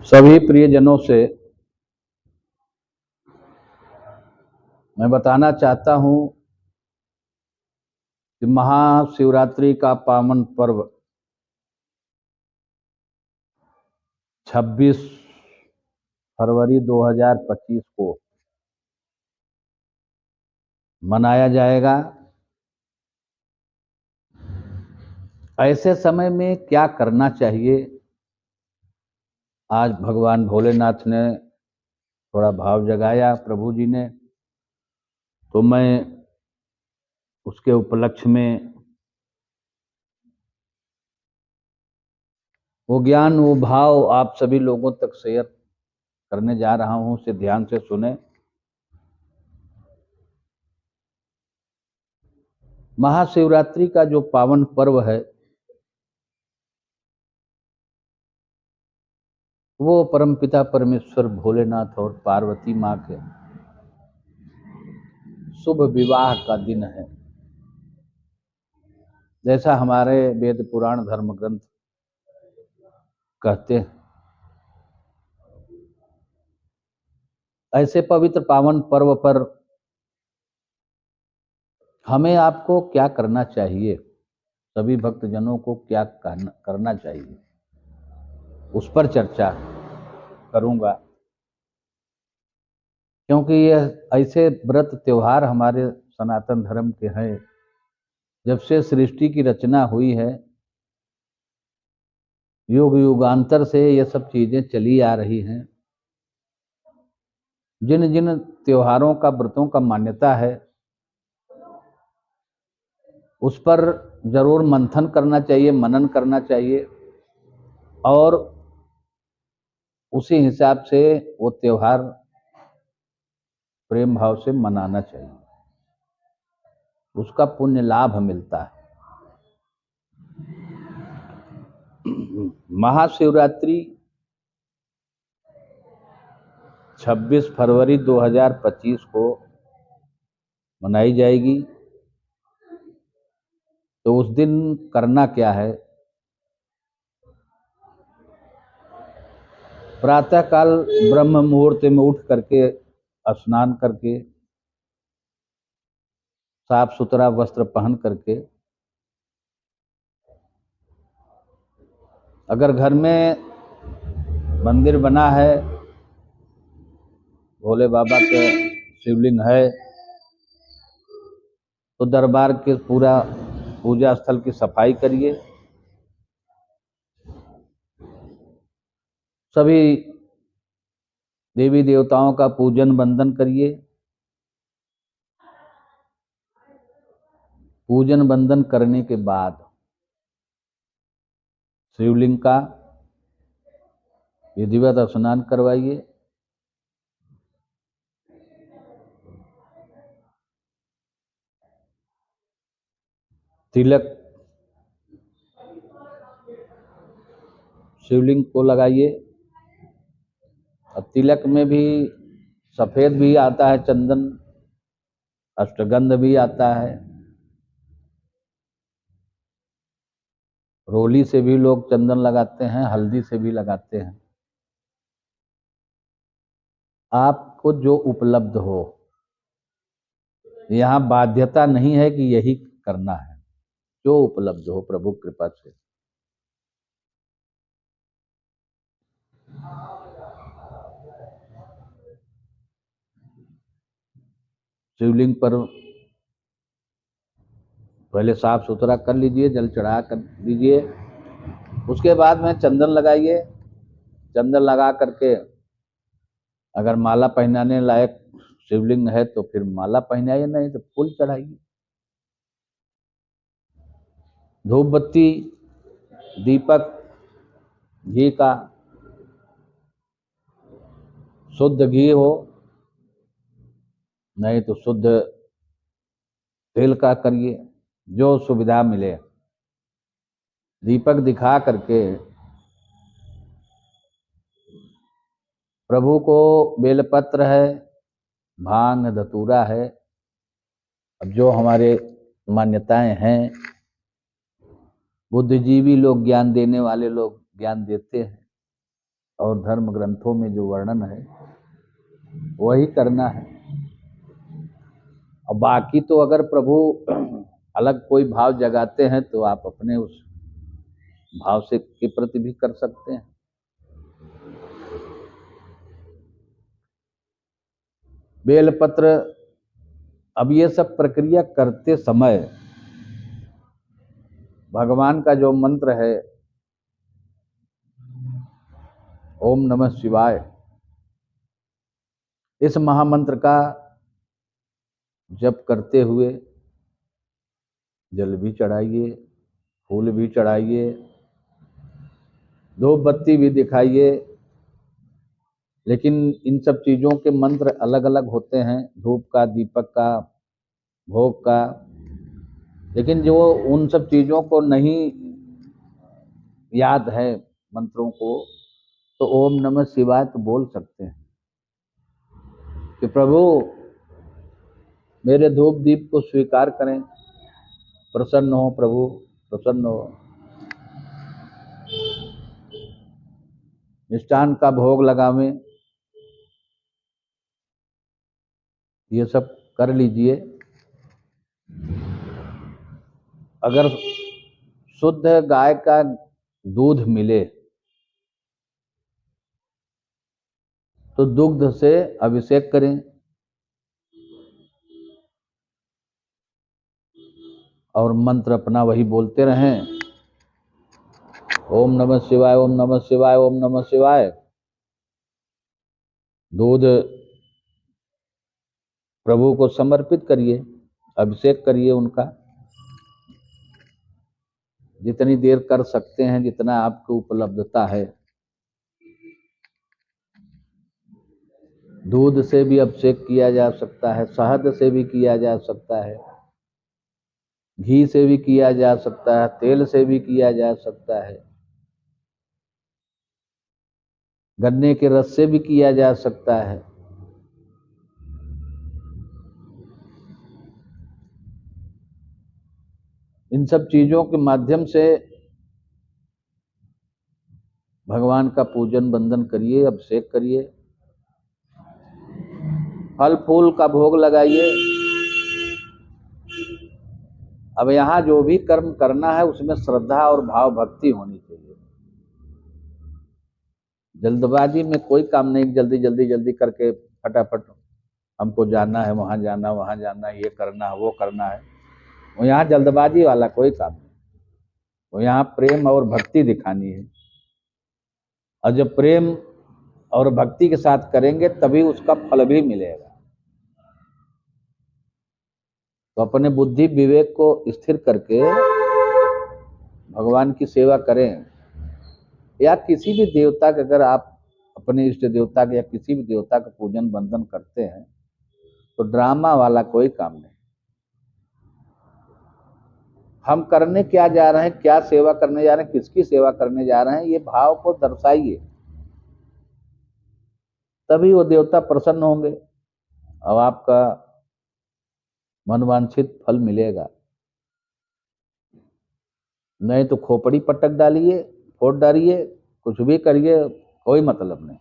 सभी प्रियजनों से मैं बताना चाहता हूं कि महाशिवरात्रि का पावन पर्व 26 फरवरी 2025 को मनाया जाएगा। ऐसे समय में क्या करना चाहिए, आज भगवान भोलेनाथ ने थोड़ा भाव जगाया, प्रभु जी ने, तो मैं उसके उपलक्ष्य में वो ज्ञान, वो भाव आप सभी लोगों तक शेयर करने जा रहा हूं। उसे ध्यान से सुने। महाशिवरात्रि का जो पावन पर्व है वो परमपिता परमेश्वर भोलेनाथ और पार्वती माँ के शुभ विवाह का दिन है। जैसा हमारे वेद पुराण धर्म ग्रंथ कहते हैं, ऐसे पवित्र पावन पर्व पर हमें आपको क्या करना चाहिए, सभी भक्तजनों को क्या करना चाहिए, उस पर चर्चा करूंगा। क्योंकि यह ऐसे व्रत त्योहार हमारे सनातन धर्म के हैं, जब से सृष्टि की रचना हुई है, युग युगांतर से ये सब चीजें चली आ रही हैं। जिन जिन त्योहारों का, व्रतों का मान्यता है, उस पर जरूर मंथन करना चाहिए, मनन करना चाहिए और उसी हिसाब से वो त्योहार प्रेम भाव से मनाना चाहिए, उसका पुण्य लाभ मिलता है। महाशिवरात्रि 26 फरवरी 2025 को मनाई जाएगी। तो उस दिन करना क्या है, प्रातःकाल ब्रह्म मुहूर्त में उठ करके, स्नान करके, साफ सुथरा वस्त्र पहन करके, अगर घर में मंदिर बना है, भोले बाबा के शिवलिंग है, तो दरबार के पूरा पूजा स्थल की सफाई करिए। सभी देवी देवताओं का पूजन वंदन करिए। पूजन वंदन करने के बाद शिवलिंग का विधिवत स्नान करवाइए। तिलक शिवलिंग को लगाइए। और तिलक में भी सफेद भी आता है चंदन, अष्टगंध भी आता है, रोली से भी लोग चंदन लगाते हैं, हल्दी से भी लगाते हैं। आपको जो उपलब्ध हो, यहाँ बाध्यता नहीं है कि यही करना है, जो उपलब्ध हो प्रभु कृपा से। शिवलिंग पर पहले साफ सुथरा कर लीजिए, जल चढ़ा कर दीजिए। उसके बाद में चंदन लगाइए। चंदन लगा करके अगर माला पहनाने लायक शिवलिंग है तो फिर माला पहनाइए, नहीं तो फूल चढ़ाइए। धूप बत्ती, दीपक, घी का, शुद्ध घी हो, नहीं तो शुद्ध तेल का करिए, जो सुविधा मिले। दीपक दिखा करके प्रभु को बेलपत्र है, भांग धतूरा है, अब जो हमारे मान्यताएं हैं, बुद्धिजीवी लोग, ज्ञान देने वाले लोग ज्ञान देते हैं, और धर्म ग्रंथों में जो वर्णन है वही करना है। और बाकी तो अगर प्रभु अलग कोई भाव जगाते हैं तो आप अपने उस भाव से के प्रति भी कर सकते हैं। बेलपत्र, अब ये सब प्रक्रिया करते समय भगवान का जो मंत्र है ओम नमः शिवाय, इस महामंत्र का जप करते हुए जल भी चढ़ाइए, फूल भी चढ़ाइए, धूप बत्ती भी दिखाइए। लेकिन इन सब चीज़ों के मंत्र अलग अलग होते हैं, धूप का, दीपक का, भोग का। लेकिन जो उन सब चीज़ों को नहीं याद है मंत्रों को, तो ओम नमः शिवाय तो बोल सकते हैं कि प्रभु मेरे धूप दीप को स्वीकार करें, प्रसन्न हो प्रभु, प्रसन्न हो। मिष्ठान का भोग लगावें, ये सब कर लीजिए। अगर शुद्ध गाय का दूध मिले तो दुग्ध से अभिषेक करें, और मंत्र अपना वही बोलते रहें, ओम नमः शिवाय, ओम नमः शिवाय, ओम नमः शिवाय। दूध प्रभु को समर्पित करिए, अभिषेक करिए उनका, जितनी देर कर सकते हैं, जितना आपको उपलब्धता है। दूध से भी अभिषेक किया जा सकता है, शहद से भी किया जा सकता है, घी से भी किया जा सकता है, तेल से भी किया जा सकता है, गन्ने के रस से भी किया जा सकता है। इन सब चीजों के माध्यम से भगवान का पूजन वंदन करिए, अभिषेक करिए, फल फूल का भोग लगाइए। अब यहाँ जो भी कर्म करना है उसमें श्रद्धा और भाव भक्ति होनी चाहिए। जल्दबाजी में कोई काम नहीं, जल्दी जल्दी जल्दी करके फटाफट हमको जाना है, वहाँ जाना, वहाँ जाना, ये करना है, वो करना है, वो यहाँ जल्दबाजी वाला कोई काम नहीं। वो यहाँ प्रेम और भक्ति दिखानी है, और जब प्रेम और भक्ति के साथ करेंगे तभी उसका फल भी मिलेगा। तो अपने बुद्धि विवेक को स्थिर करके भगवान की सेवा करें। या किसी भी देवता का, अगर आप अपने इष्ट देवता के या किसी भी देवता का पूजन वंदन करते हैं तो ड्रामा वाला कोई काम नहीं। हम करने क्या जा रहे हैं, क्या सेवा करने जा रहे हैं, किसकी सेवा करने जा रहे हैं, ये भाव को दर्शाइए, तभी वो देवता प्रसन्न होंगे और आपका मनवांछित फल मिलेगा। नहीं तो खोपड़ी पटक डालिए, फोड़ डालिए, कुछ भी करिए, कोई मतलब नहीं।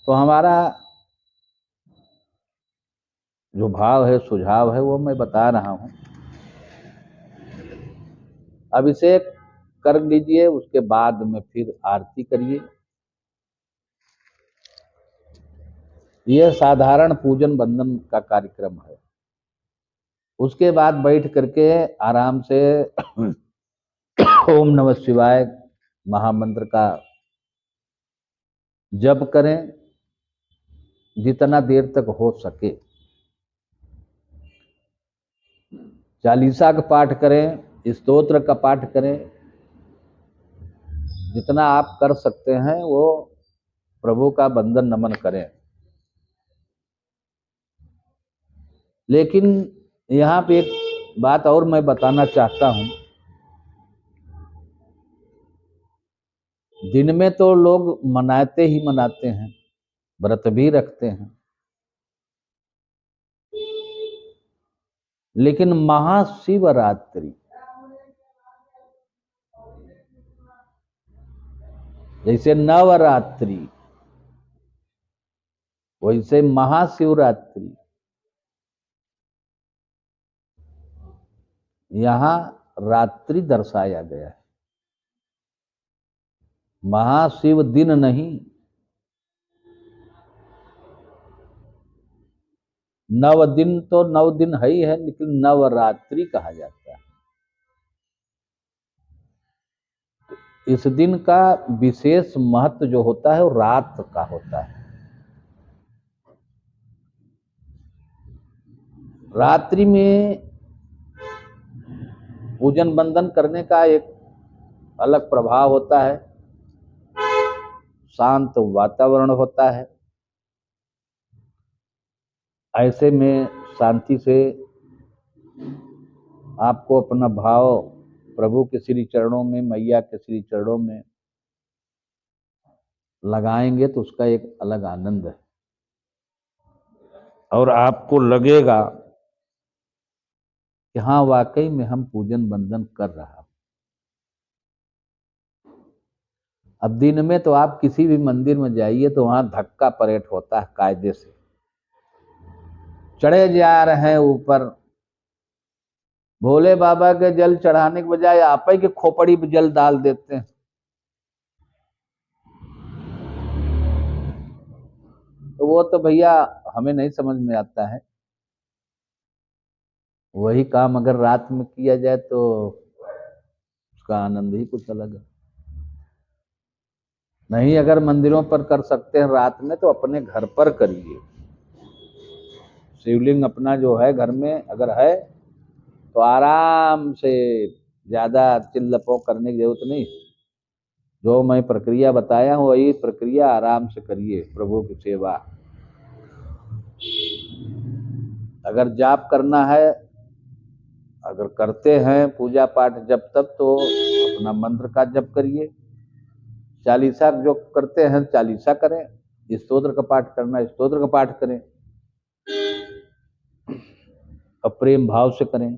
तो हमारा जो भाव है, सुझाव है, वो मैं बता रहा हूं। अभिषेक कर लीजिए, उसके बाद में फिर आरती करिए। यह साधारण पूजन बंदन का कार्यक्रम है। उसके बाद बैठ करके आराम से ओम नमः शिवाय महामंत्र का जप करें, जितना देर तक हो सके। चालीसा का पाठ करें, स्तोत्र का पाठ करें, जितना आप कर सकते हैं वो प्रभु का वंदन नमन करें। लेकिन यहाँ पे एक बात और मैं बताना चाहता हूँ। दिन में तो लोग मनाते ही मनाते हैं, व्रत भी रखते हैं, लेकिन महाशिवरात्रि जैसे नवरात्रि वैसे महाशिवरात्रि, यहां रात्रि दर्शाया गया है। महाशिव दिन नहीं, नव दिन तो 9 दिन है ही है, लेकिन नवरात्रि कहा जाता है। इस दिन का विशेष महत्व जो होता है वो रात का होता है। रात्रि में पूजन बंदन करने का एक अलग प्रभाव होता है, शांत वातावरण होता है। ऐसे में शांति से आपको अपना भाव प्रभु के श्री चरणों में, मैया के श्री चरणों में लगाएंगे तो उसका एक अलग आनंद है, और आपको लगेगा कि हाँ वाकई में हम पूजन बंदन कर रहा हूं। अब दिन में तो आप किसी भी मंदिर में जाइए तो वहां धक्का परेड होता है, कायदे से चढ़े जा रहे हैं ऊपर, भोले बाबा के जल चढ़ाने के बजाय आप ही के खोपड़ी पे जल डाल देते हैं। तो वो तो भैया हमें नहीं समझ में आता है। वही काम अगर रात में किया जाए तो उसका आनंद ही कुछ अलग है। नहीं, अगर मंदिरों पर कर सकते हैं रात में तो अपने घर पर करिए। शिवलिंग अपना जो है घर में अगर है तो आराम से, ज्यादा चिल्लपो करने की जरूरत नहीं। जो मैं प्रक्रिया बताया हूँ वही प्रक्रिया आराम से करिए प्रभु की सेवा। अगर जाप करना है, अगर करते हैं पूजा पाठ जब तब, तो अपना मंत्र का जप करिए। चालीसा जो करते हैं चालीसा करें, स्तोत्र का पाठ करना है स्तोत्र का पाठ करें, और प्रेम भाव से करें।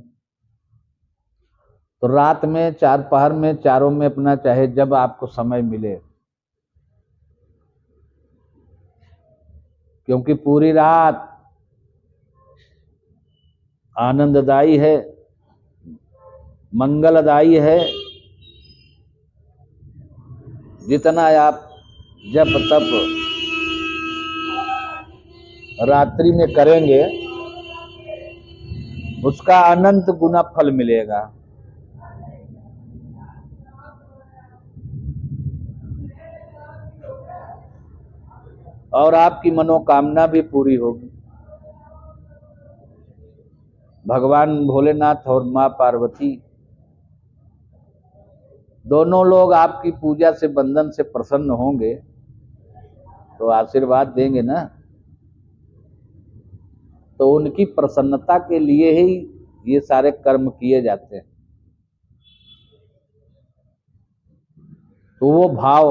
तो रात में, चार पहर में, चारों में अपना, चाहे जब आपको समय मिले, क्योंकि पूरी रात आनंददायी है, मंगलदायी है। जितना आप जप तप रात्रि में करेंगे उसका अनंत गुना फल मिलेगा। और आपकी मनोकामना भी पूरी होगी। भगवान भोलेनाथ और मां पार्वती दोनों लोग आपकी पूजा से, बंधन से प्रसन्न होंगे तो आशीर्वाद देंगे ना। तो उनकी प्रसन्नता के लिए ही ये सारे कर्म किए जाते हैं। तो वो भाव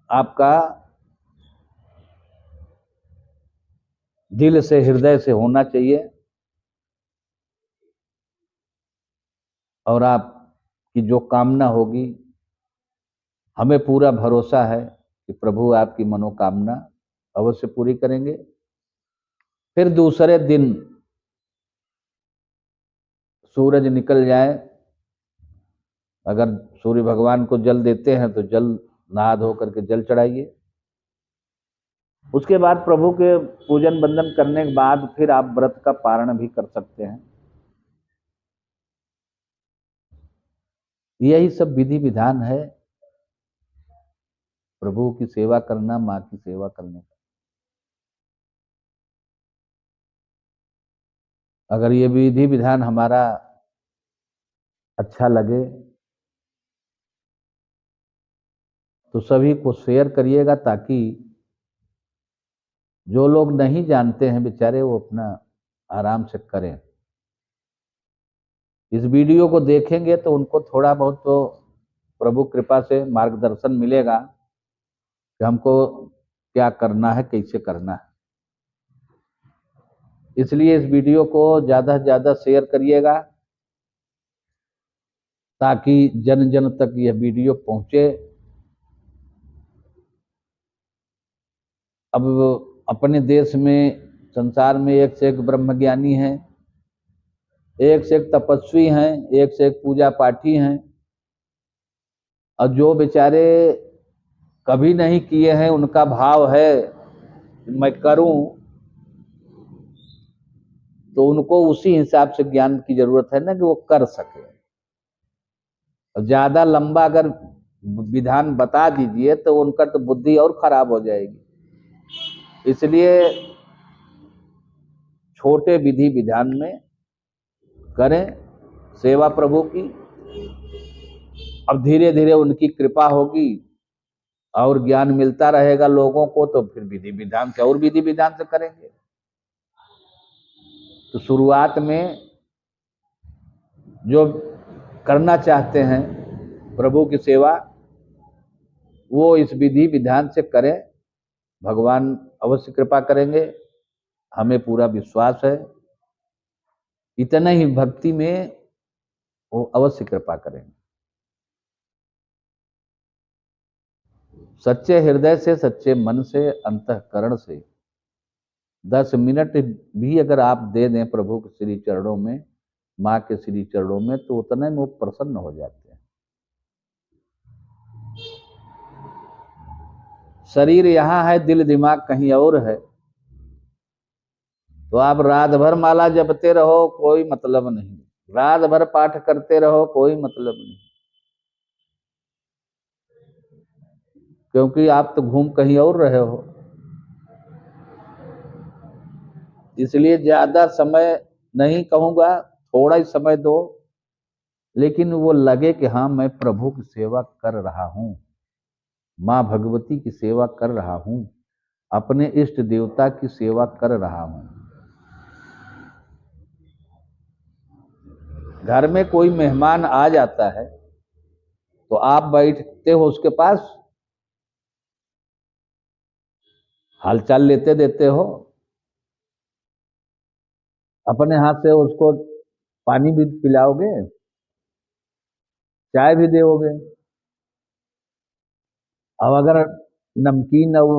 आपका दिल से, हृदय से होना चाहिए, और आपकी जो कामना होगी, हमें पूरा भरोसा है कि प्रभु आपकी मनोकामना अवश्य पूरी करेंगे। फिर दूसरे दिन सूरज निकल जाए, अगर सूर्य भगवान को जल देते हैं तो जल, नहा धो करके जल चढ़ाइए। उसके बाद प्रभु के पूजन बंदन करने के बाद फिर आप व्रत का पारण भी कर सकते हैं। यही सब विधि विधान है प्रभु की सेवा करना, माँ की सेवा करने का। अगर ये विधि विधान हमारा अच्छा लगे तो सभी को शेयर करिएगा, ताकि जो लोग नहीं जानते हैं बेचारे वो अपना आराम से करें। इस वीडियो को देखेंगे तो उनको थोड़ा बहुत तो प्रभु कृपा से मार्गदर्शन मिलेगा कि हमको क्या करना है, कैसे करना है। इसलिए इस वीडियो को ज़्यादा से ज़्यादा शेयर करिएगा, ताकि जन जन तक यह वीडियो पहुंचे अब अपने देश में, संसार में एक से एक ब्रह्मज्ञानी हैं, एक से एक तपस्वी हैं, एक से एक पूजा पाठी हैं, और जो बेचारे कभी नहीं किए हैं उनका भाव है मैं करूं, तो उनको उसी हिसाब से ज्ञान की जरूरत है ना कि वो कर सके। ज्यादा लंबा अगर विधान बता दीजिए तो उनका तो बुद्धि और खराब हो जाएगी। इसलिए छोटे विधि विधान में करें सेवा प्रभु की, अब धीरे धीरे उनकी कृपा होगी और ज्ञान मिलता रहेगा लोगों को, तो फिर विधि विधान से और विधि विधान से करेंगे। तो शुरुआत में जो करना चाहते हैं प्रभु की सेवा, वो इस विधि विधान से करें, भगवान अवश्य कृपा करेंगे, हमें पूरा विश्वास है। इतना ही भक्ति में वो अवश्य कृपा करेंगे। सच्चे हृदय से, सच्चे मन से, अंतःकरण से 10 मिनट भी अगर आप दे दें प्रभु के श्री चरणों में, माँ के श्री चरणों में, तो उतने में वो प्रसन्न हो जाते हैं। शरीर यहाँ है, दिल दिमाग कहीं और है, तो आप रात भर माला जपते रहो कोई मतलब नहीं, रात भर पाठ करते रहो कोई मतलब नहीं, क्योंकि आप तो घूम कहीं और रहे हो। इसलिए ज्यादा समय नहीं कहूंगा, थोड़ा ही समय दो, लेकिन वो लगे कि हाँ मैं प्रभु की सेवा कर रहा हूं, माँ भगवती की सेवा कर रहा हूं, अपने इष्ट देवता की सेवा कर रहा हूं। घर में कोई मेहमान आ जाता है तो आप बैठते हो उसके पास, हालचाल लेते देते हो, अपने हाथ से उसको पानी भी पिलाओगे, चाय भी दोगे। अब अगर नमकीन और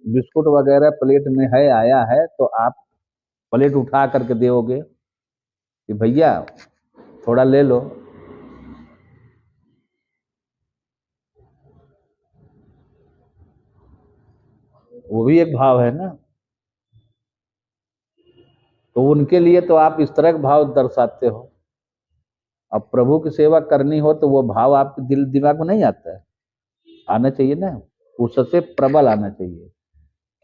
बिस्कुट वगैरह प्लेट में है, आया है, तो आप प्लेट उठा करके दोगे कि भैया थोड़ा ले लो। वो भी एक भाव है ना। तो उनके लिए तो आप इस तरह का भाव दर्शाते हो। अब प्रभु की सेवा करनी हो तो वो भाव आपके दिल दिमाग में नहीं आता है, आना चाहिए ना, उससे प्रबल आना चाहिए,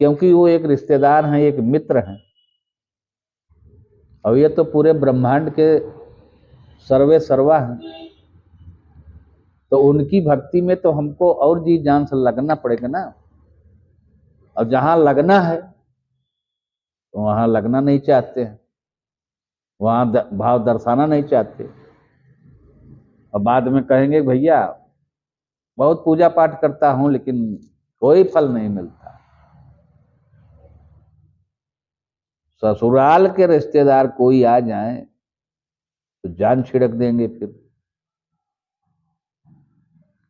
क्योंकि वो एक रिश्तेदार हैं, एक मित्र हैं, और ये तो पूरे ब्रह्मांड के सर्वे सर्वा हैं। तो उनकी भक्ति में तो हमको और जी जान से लगना पड़ेगा ना। और जहां लगना है तो वहां लगना नहीं चाहते हैं, वहां भाव दर्शाना नहीं चाहते, और बाद में कहेंगे भैया बहुत पूजा पाठ करता हूं लेकिन कोई फल नहीं मिलता। ससुराल के रिश्तेदार कोई आ जाए तो जान छिड़क देंगे, फिर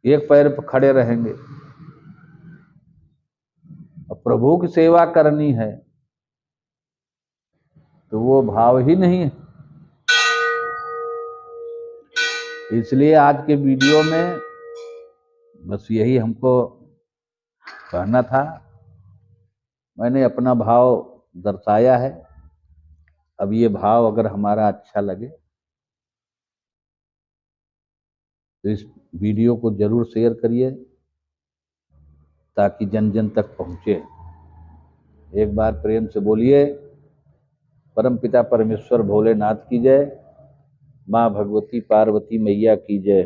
एक पैर पर खड़े रहेंगे। और प्रभु की सेवा करनी है तो वो भाव ही नहीं है। इसलिए आज के वीडियो में बस यही हमको कहना था, मैंने अपना भाव दर्शाया है। अब ये भाव अगर हमारा अच्छा लगे तो इस वीडियो को जरूर शेयर करिए ताकि जन जन तक पहुंचे। एक बार प्रेम से बोलिए, परमपिता परमेश्वर भोलेनाथ की जय, माँ भगवती पार्वती मैया की जय।